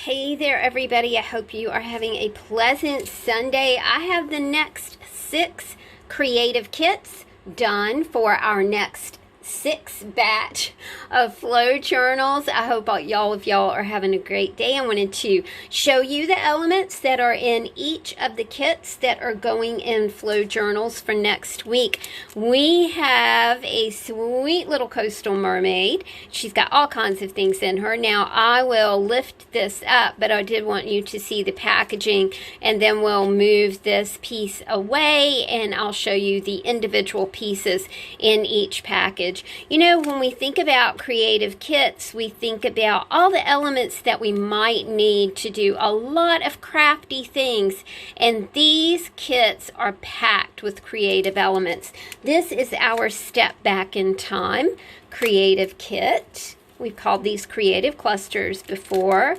Hey there, everybody. I hope you are having a pleasant Sunday. I have the next 6 creative kits done for our next 6 batch of flow journals. I hope y'all are having a great day. I wanted to show you the elements that are in each of the kits that are going in flow journals for next week. We have a sweet little coastal mermaid. She's got all kinds of things in her. Now I will lift this up, but I did want you to see the packaging, and then we'll move this piece away and I'll show you the individual pieces in each package. You know, when we think about creative kits, we think about all the elements that we might need to do a lot of crafty things, and these kits are packed with creative elements. This is our step back in time creative kit. We've called these creative clusters before.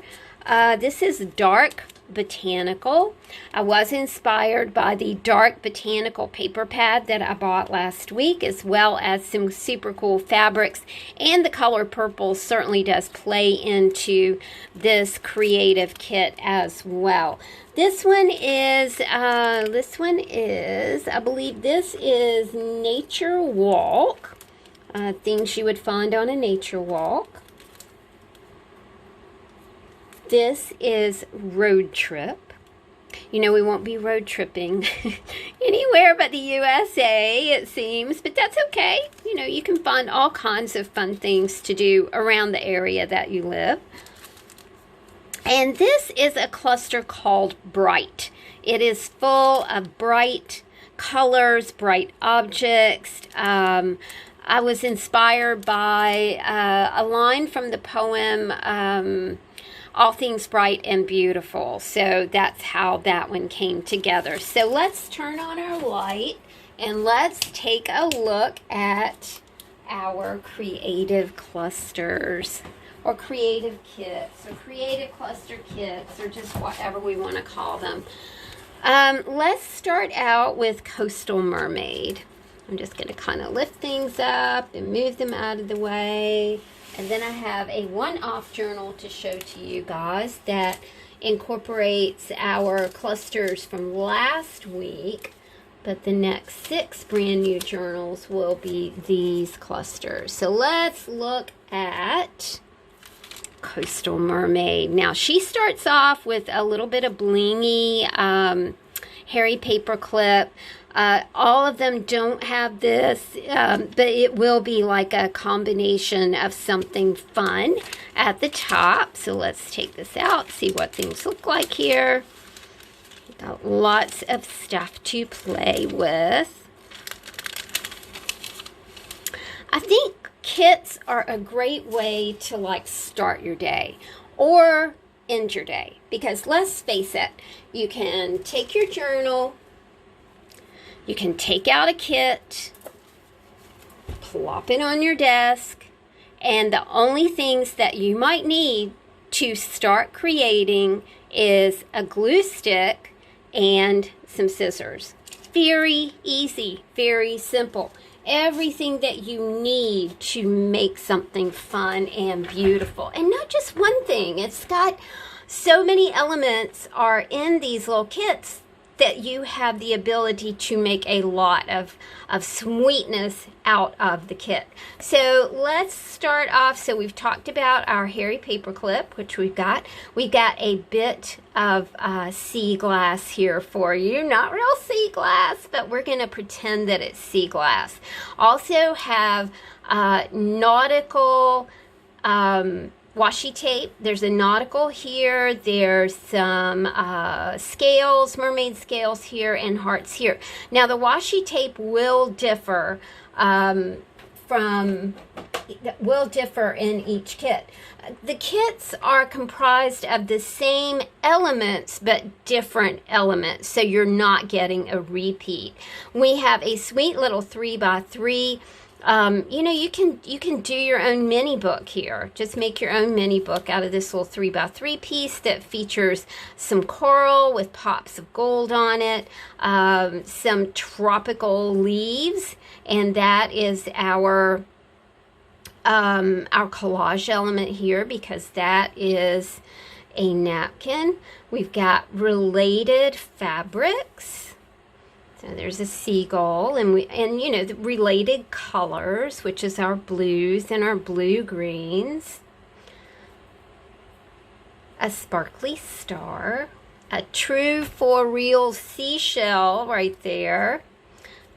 This is dark Botanical. I was inspired by the dark Botanical paper pad that I bought last week, as well as some super cool fabrics, and the color purple certainly does play into this creative kit as well. This one is I believe this is Nature Walk, things you would find on a nature walk. This is Road Trip. You know, we won't be road tripping anywhere but the USA, it seems, but that's okay. You know, you can find all kinds of fun things to do around the area that you live. And this is a cluster called Bright. It is full of bright colors, bright objects. I was inspired by a line from the poem, All Things Bright and Beautiful. So that's how that one came together. So let's turn on our light and let's take a look at our creative clusters or creative kits or creative cluster kits or just whatever we want to call them. Let's start out with Coastal Mermaid. I'm just going to kind of lift things up and move them out of the way. And then I have a one-off journal to show to you guys that incorporates our clusters from last week. But the next 6 brand new journals will be these clusters. So let's look at Coastal Mermaid. Now she starts off with a little bit of blingy hairy paper clip. All of them don't have this, but it will be like a combination of something fun at the top. So let's take this out, see what things look like here. Got lots of stuff to play with. I think kits are a great way to like start your day or end your day, because let's face it, you can take your journal, you can take out a kit, plop it on your desk, and the only things that you might need to start creating is a glue stick and some scissors. Very easy, very simple. Everything that you need to make something fun and beautiful. And not just one thing. It's got so many elements are in these little kits that you have the ability to make a lot of sweetness out of the kit. So let's start off. So we've talked about our hairy paper clip, which we've got. We've got a bit of sea glass here for you. Not real sea glass, but we're going to pretend that it's sea glass. Also have nautical washi tape. There's a nautical here. There's some scales, mermaid scales here, and hearts here. Now the washi tape will differ in each kit. The kits are comprised of the same elements but different elements, so you're not getting a repeat. We have a sweet little 3x3. You know, you can do your own mini book here. Just make your own mini book out of this little 3x3 piece that features some coral with pops of gold on it, some tropical leaves, and that is our collage element here, because that is a napkin. We've got related fabrics. So there's a seagull, and you know, the related colors, which is our blues and our blue greens. A sparkly star, a true for real seashell right there,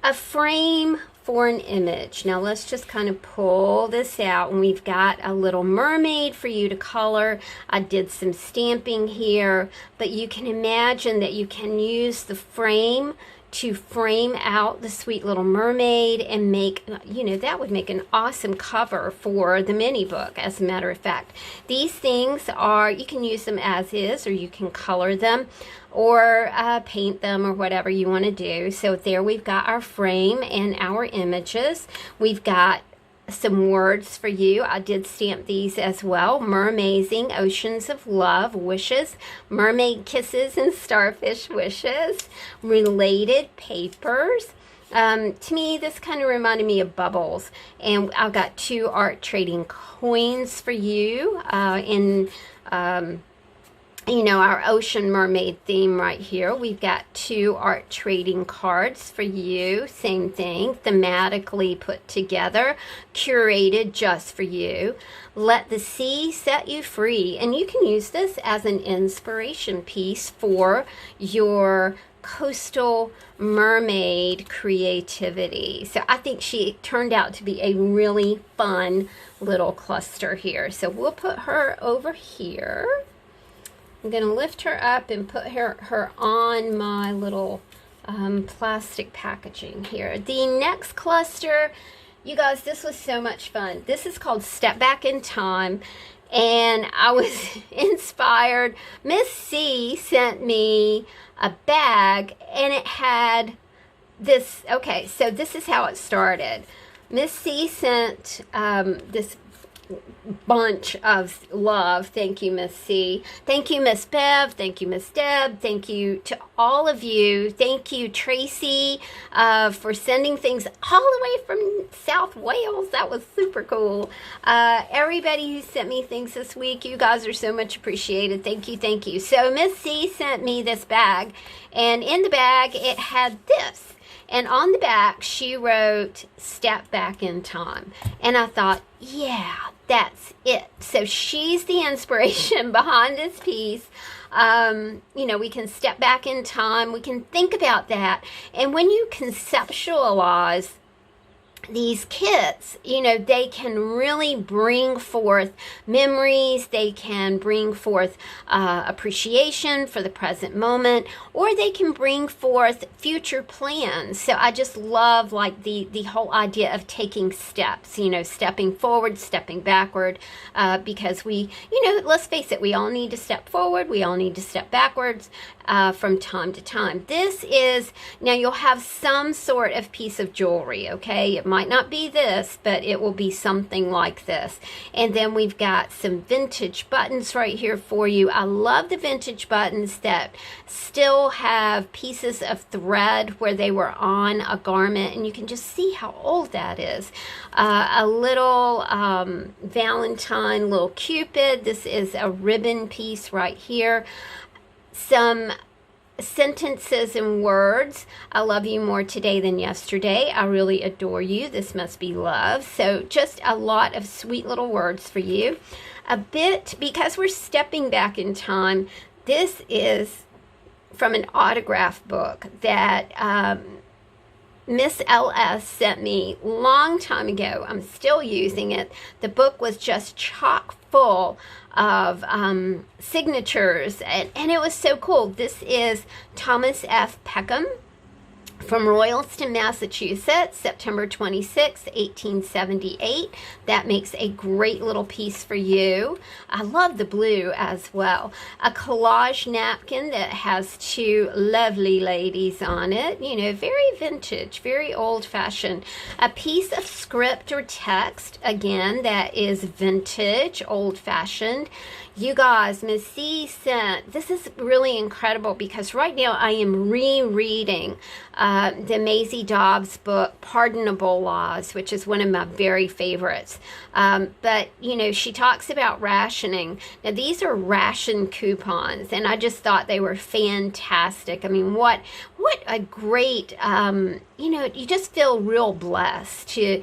a frame for an image. Now let's just kind of pull this out, and we've got a little mermaid for you to color. I did some stamping here, but you can imagine that you can use the frame to frame out the sweet little mermaid and make, you know, that would make an awesome cover for the mini book, as a matter of fact. These things are, you can use them as is, or you can color them or paint them, or whatever you want to do. So there we've got our frame and our images. We've got some words for you. I did stamp these as well. Mermazing, oceans of love, wishes, mermaid kisses, and starfish wishes. Related papers. To me, this kind of reminded me of bubbles. And I've got 2 art trading coins for you you know, our ocean mermaid theme right here. We've got 2 art trading cards for you. Same thing, thematically put together, curated just for you. Let the sea set you free. And you can use this as an inspiration piece for your coastal mermaid creativity. So I think she turned out to be a really fun little cluster here. So we'll put her over here. I'm going to lift her up and put her on my little plastic packaging here. The next cluster, you guys, this was so much fun. This is called Step Back in Time, and I was inspired. Miss C sent me a bag, and it had this. Okay, so this is how it started. Miss C sent this bunch of love. Thank you, Miss C. Thank you, Miss Bev. Thank you, Miss Deb. Thank you to all of you. Thank you, Tracy, for sending things all the way from South Wales. That was super cool. Everybody who sent me things this week, you guys are so much appreciated. Thank you, thank you. So Miss C sent me this bag, and in the bag it had this. And on the back, she wrote, Step Back in Time. And I thought, yeah, that's it. So she's the inspiration behind this piece. You know, we can step back in time. We can think about that. And when you conceptualize these kits, you know, they can really bring forth memories. They can bring forth appreciation for the present moment, or they can bring forth future plans. So I just love, like, the whole idea of taking steps, you know, stepping forward, stepping backward, because we, you know, let's face it, we all need to step forward. We all need to step backwards from time to time. This is, now you'll have some sort of piece of jewelry, okay? It might not be this, but it will be something like this. And then we've got some vintage buttons right here for you. I love the vintage buttons that still have pieces of thread where they were on a garment, and you can just see how old that is. A little Valentine, little Cupid. This is a ribbon piece right here. Some sentences and words. I love you more today than yesterday. I really adore you. This must be love. So just a lot of sweet little words for you. A bit, because we're stepping back in time, this is from an autograph book that Miss LS sent me long time ago. I'm still using it. The book was just chock full of signatures, and it was so cool. This is Thomas F. Peckham from Royalston, Massachusetts, September 26, 1878. That makes a great little piece for you. I love the blue as well. A collage napkin that has 2 lovely ladies on it. You know, very vintage, very old-fashioned. A piece of script or text, again, that is vintage, old-fashioned. You guys, Miss C sent, this is really incredible because right now I am rereading the Maisie Dobbs book, Pardonable Laws, which is one of my very favorites. But, you know, she talks about rationing. Now, these are ration coupons, and I just thought they were fantastic. I mean, what a great, you know, you just feel real blessed to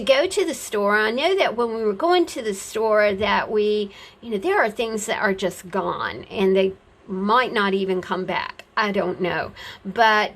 go to the store. I know that when we were going to the store that we, you know, there are things that are just gone and they might not even come back. I don't know. But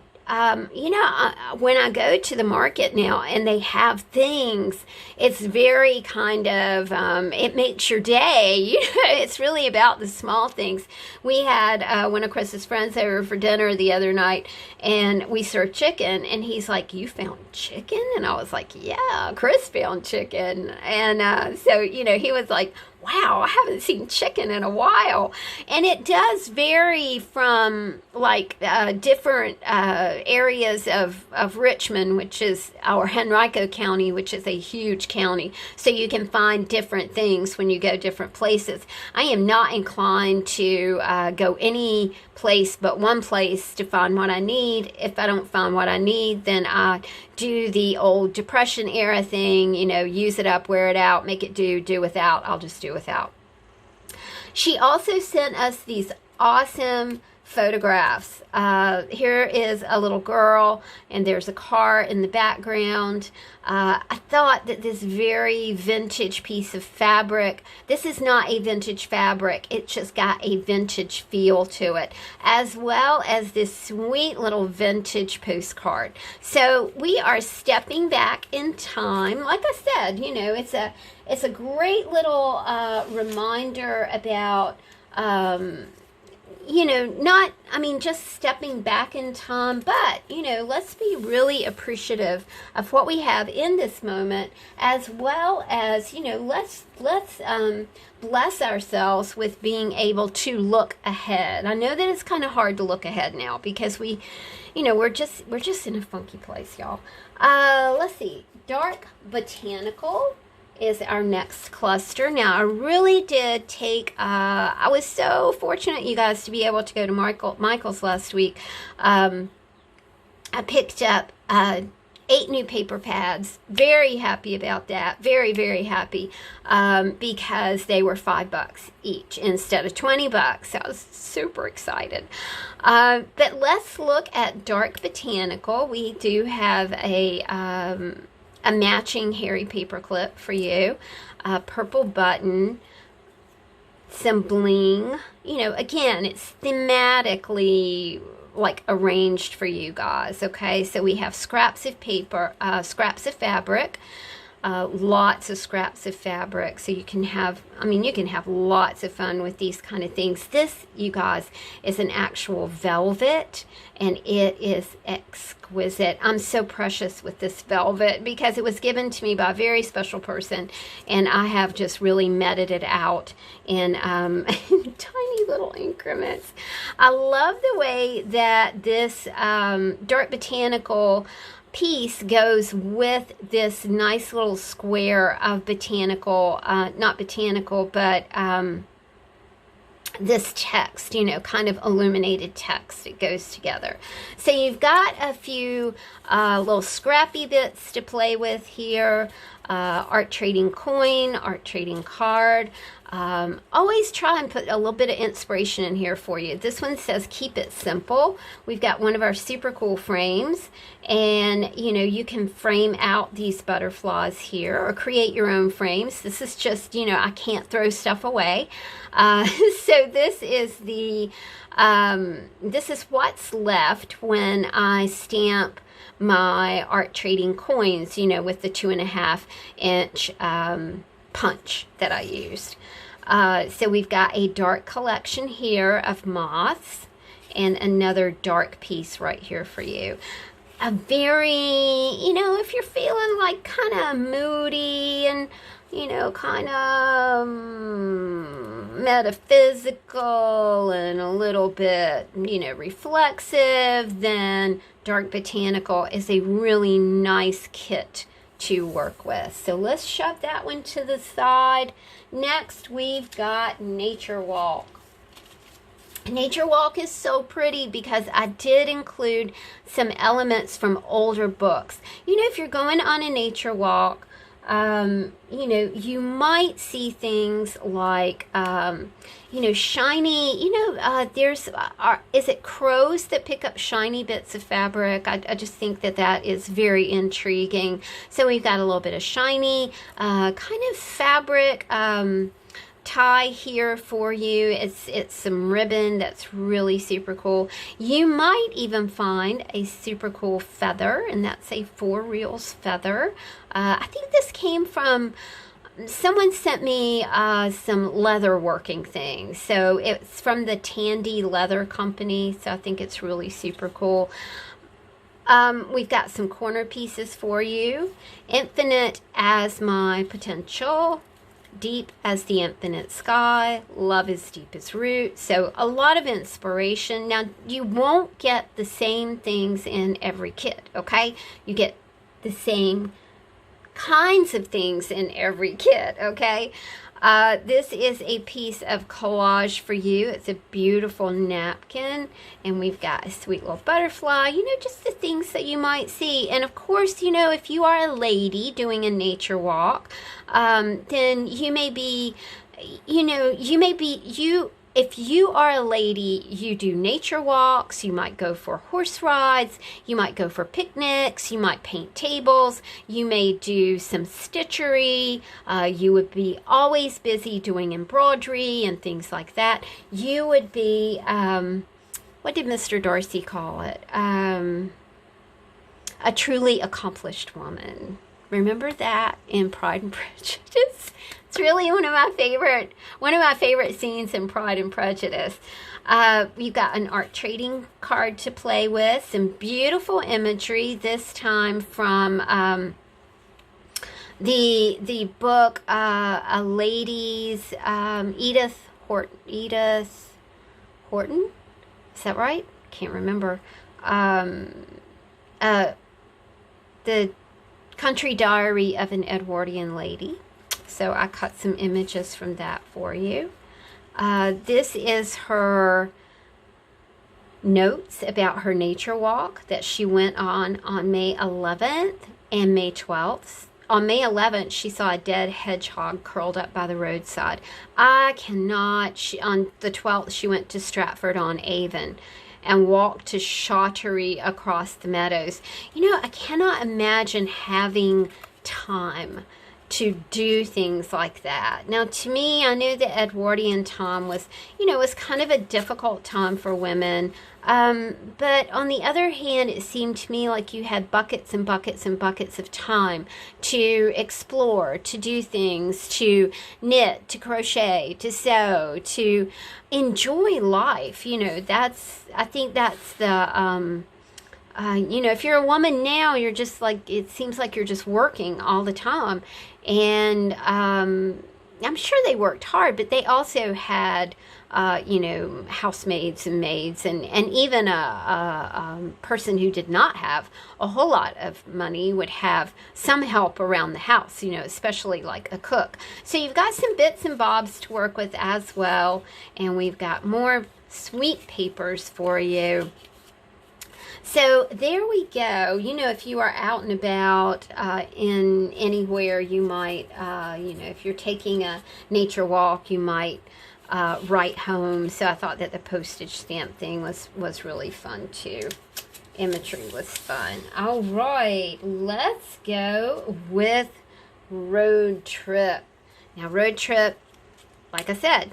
you know, when I go to the market now and they have things, it's very kind of, it makes your day. You know, it's really about the small things. We had one of Chris's friends over for dinner the other night, and we served chicken, and he's like, "You found chicken?" And I was like, "Yeah, Chris found chicken." And so, you know, he was like, "Wow, I haven't seen chicken in a while." And it does vary from like different areas of Richmond, which is our Henrico County, which is a huge county. So you can find different things when you go different places. I am not inclined to go any place but one place to find what I need. If I don't find what I need, then I do the old Depression era thing, you know, use it up, wear it out, make it do without. I'll just do without. She also sent us these awesome photographs. Here is a little girl, and there's a car in the background. I thought that this very vintage piece of fabric, this is not a vintage fabric, it just got a vintage feel to it, as well as this sweet little vintage postcard. So we are stepping back in time. Like I said, you know, it's a great little reminder about you know, not, I mean, just stepping back in time, but, you know, let's be really appreciative of what we have in this moment, as well as, you know, let's bless ourselves with being able to look ahead. I know that it's kind of hard to look ahead now because we, you know, we're just in a funky place, y'all. Let's see, Dark Botanical is our next cluster. Now, I really did take, I was so fortunate, you guys, to be able to go to Michael's last week. I picked up 8 new paper pads. Very happy about that. Very, very happy because they were $5 each instead of $20. So I was super excited. But let's look at Dark Botanical. We do have a matching hairy paper clip for you, a purple button, some bling. You know, again, it's thematically like arranged for you guys. Okay, so we have scraps of paper, scraps of fabric, lots of scraps of fabric, so you can have, I mean, you can have lots of fun with these kind of things. This, you guys, is an actual velvet, and it is exquisite. I'm so precious with this velvet because it was given to me by a very special person, and I have just really meted it out in tiny little increments. I love the way that this Dark Botanical piece goes with this nice little square of botanical, not botanical, but this text, you know, kind of illuminated text. It goes together. So you've got a few little scrappy bits to play with here. Art trading coin, art trading card. Always try and put a little bit of inspiration in here for you. This one says keep it simple. We've got one of our super cool frames, and you know, you can frame out these butterflies here or create your own frames. This is just, you know, I can't throw stuff away. So this is the this is what's left when I stamp my art trading coins, you know, with the 2.5-inch punch that I used. So we've got a dark collection here of moths and another dark piece right here for you. A very, you know, if you're feeling like kind of moody and, you know, kind of metaphysical and a little bit, you know, reflexive, then Dark Botanical is a really nice kit to work with. So let's shove that one to the side. Next, we've got Nature Walk. Nature Walk is so pretty because I did include some elements from older books. You know, if you're going on a nature walk, you know, you might see things like, you know, shiny, you know, is it crows that pick up shiny bits of fabric? I just think that that is very intriguing. So we've got a little bit of shiny, kind of fabric, tie here for you. It's some ribbon that's really super cool. You might even find a super cool feather, and that's a 4 reels feather. I think this came from, someone sent me some leather working things. So it's from the Tandy Leather Company. So I think it's really super cool. We've got some corner pieces for you. Infinite as my potential. Deep as the infinite sky, love is deep as root. So a lot of inspiration. Now, you won't get the same things in every kit, okay? You get the same kinds of things in every kit, okay? This is a piece of collage for you. It's a beautiful napkin, and we've got a sweet little butterfly, you know, just the things that you might see. And of course, you know, if you are a lady doing a nature walk, then you may be, you know, if you are a lady, you do nature walks, you might go for horse rides, you might go for picnics, you might paint tables, you may do some stitchery, you would be always busy doing embroidery and things like that. You would be, what did Mr. Darcy call it? A truly accomplished woman. Remember that in Pride and Prejudice? It's really one of my favorite scenes in Pride and Prejudice. You've got an art trading card to play with, some beautiful imagery, this time from the book A Lady's, Edith Horton, is that right? Can't remember. The Country Diary of an Edwardian Lady. So I cut some images from that for you. This is her notes about her nature walk that she went on May 11th and May 12th. On May 11th, she saw a dead hedgehog curled up by the roadside. On the 12th, she went to Stratford-on-Avon and walked to Shottery across the meadows. You know, I cannot imagine having time to do things like that. Now, to me, I knew the Edwardian time was, you know, was kind of a difficult time for women. But on the other hand, it seemed to me like you had buckets and buckets and buckets of time to explore, to do things, to knit, to crochet, to sew, to enjoy life. You know, I think that's the, you know, if you're a woman now, you're just like, it seems like you're just working all the time. And I'm sure they worked hard, but they also had, you know, housemaids and maids, and even a person who did not have a whole lot of money would have some help around the house, you know, especially like a cook. So you've got some bits and bobs to work with as well. And we've got more sweet papers for you. So there we go. You know, if you are out and about in anywhere, you might, you know, if you're taking a nature walk, you might write home. So I thought that the postage stamp thing was really fun too. Imagery was fun. All right, let's go with road trip. Now, road trip, like I said,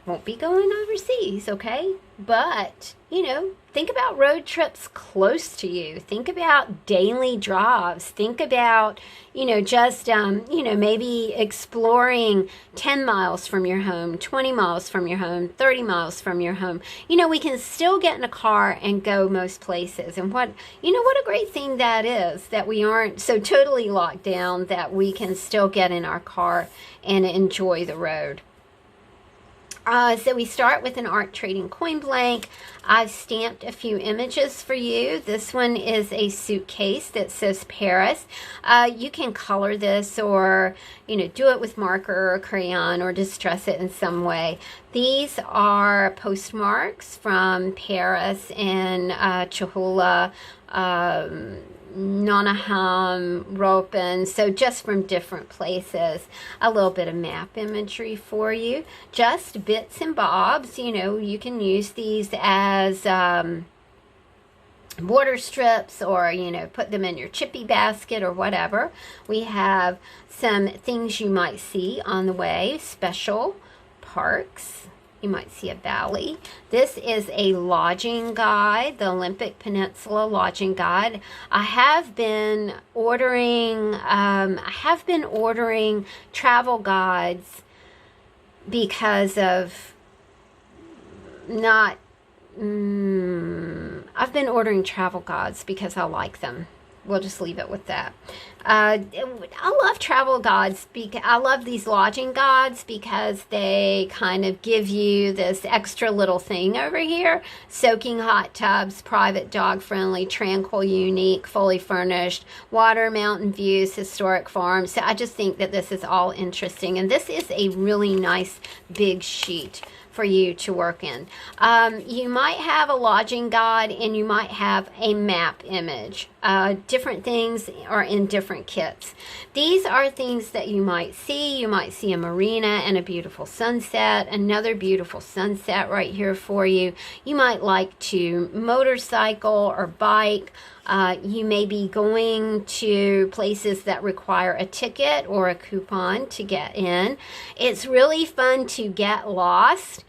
won't be going overseas, okay? But, you know, think about road trips close to you. Think about daily drives. Think about, you know, just, you know, maybe exploring 10 miles from your home, 20 miles from your home, 30 miles from your home. You know, we can still get in a car and go most places. And what a great thing that is, that we aren't so totally locked down, that we can still get in our car and enjoy the road. So we start with an art trading coin blank. I've stamped a few images for you. This one is a suitcase that says Paris. You can color this, or do it with marker or crayon, or distress it in some way. These are postmarks from Paris and Chihuahua, Nonaham, Ropen, so just from different places. A little bit of map imagery for you, just bits and bobs. You can use these as border strips, or put them in your chippy basket or whatever. We have some things you might see on the way, special parks. You might see a valley. This is a lodging guide, the Olympic Peninsula lodging guide. I have been ordering travel guides because of I've been ordering travel guides because I like them. We'll just leave it with that. I love travel guides. I love these lodging guides because they kind of give you this extra little thing over here. Soaking hot tubs, private, dog-friendly, tranquil, unique, fully furnished, water, mountain views, historic farms. So I just think that this is all interesting. And this is a really nice big sheet for you to work in. You might have a lodging guide, and you might have a map image. Different things are in different kits. These are things that you might see. You might see a marina and a beautiful sunset, another beautiful sunset right here for you. You might like to motorcycle or bike. You may be going to places that require a ticket or a coupon to get in. It's really fun to get lost,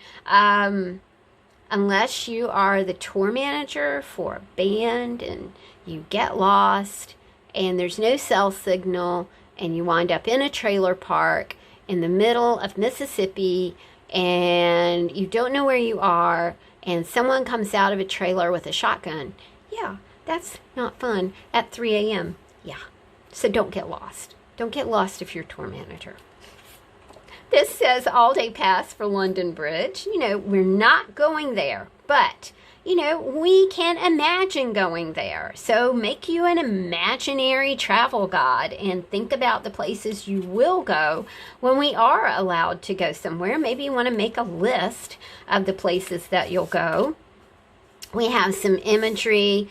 unless you are the tour manager for a band and you get lost and there's no cell signal and you wind up in a trailer park in the middle of Mississippi and you don't know where you are, and someone comes out of a trailer with a shotgun. Yeah. That's not fun at 3 a.m. Yeah. So don't get lost. Don't get lost if you're a tour manager. This says all-day pass for London Bridge. We're not going there, but, we can imagine going there. So make you an imaginary travel guide and think about the places you will go when we are allowed to go somewhere. Maybe you want to make a list of the places that you'll go. We have some imagery.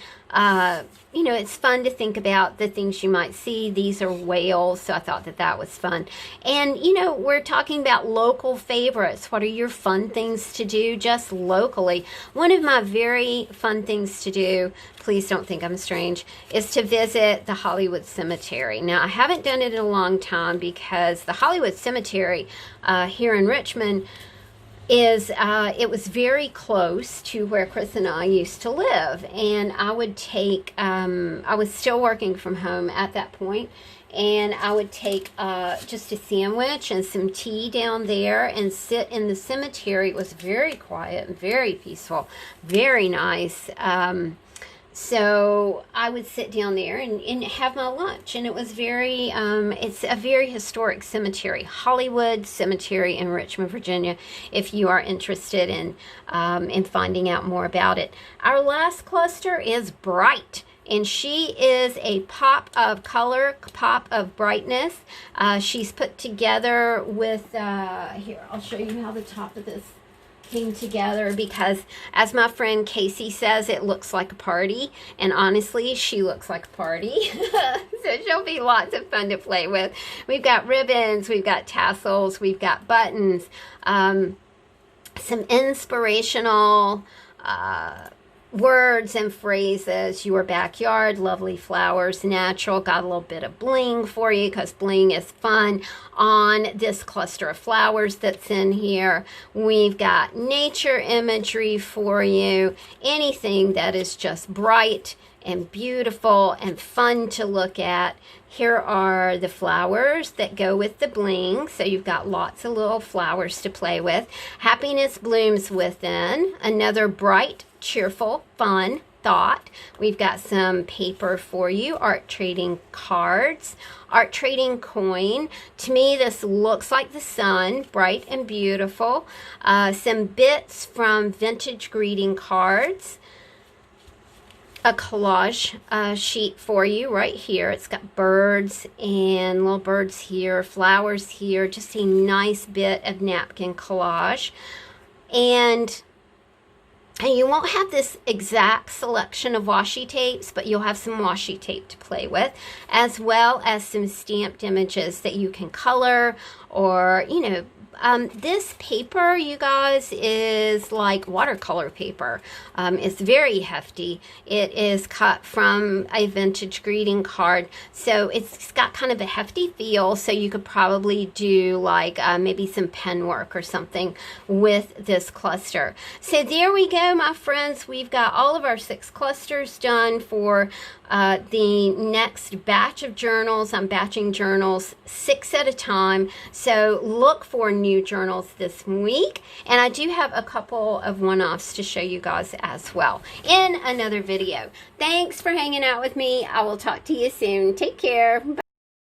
It's fun to think about the things you might see. These are whales, so I thought that was fun. And, we're talking about local favorites. What are your fun things to do just locally? One of my very fun things to do, please don't think I'm strange, is to visit the Hollywood Cemetery. Now, I haven't done it in a long time because the Hollywood Cemetery here in Richmond it was very close to where Chris and I used to live, and I would take, I was still working from home at that point, and I would take just a sandwich and some tea down there and sit in the cemetery. It was very quiet and very peaceful, very nice. So I would sit down there and have my lunch, and it was very, it's a very historic cemetery, Hollywood Cemetery in Richmond, Virginia, if you are interested in finding out more about it. Our last cluster is Bright, and she is a pop of color, pop of brightness. She's put together with, here, I'll show you how the top of this came together, because as my friend Casey says, it looks like a party, and honestly she looks like a party. So she'll be lots of fun to play with. We've got ribbons, we've got tassels, we've got buttons, some inspirational words and phrases. Your backyard, lovely flowers, natural. Got a little bit of bling for you because bling is fun on this cluster of flowers that's in here. We've got nature imagery for you. Anything that is just bright and beautiful and fun to look at. Here are the flowers that go with the bling. So you've got lots of little flowers to play with. Happiness blooms within. Another bright, cheerful, fun thought. We've got some paper for you, art trading cards, art trading coin. To me, this looks like the sun, bright and beautiful. Some bits from vintage greeting cards. A collage sheet for you right here. It's got birds and little birds here, flowers here, just a nice bit of napkin collage. And you won't have this exact selection of washi tapes, but you'll have some washi tape to play with, as well as some stamped images that you can color or, you know, this paper, you guys, is like watercolor paper. It's very hefty. It is cut from a vintage greeting card, so it's got kind of a hefty feel, so you could probably do like maybe some pen work or something with this cluster. So there we go, my friends. We've got all of our 6 clusters done for the next batch of journals. I'm batching journals 6 at a time, so look for new journals this week, and I do have a couple of one-offs to show you guys as well in another video. Thanks for hanging out with me. I will talk to you soon. Take care. Bye.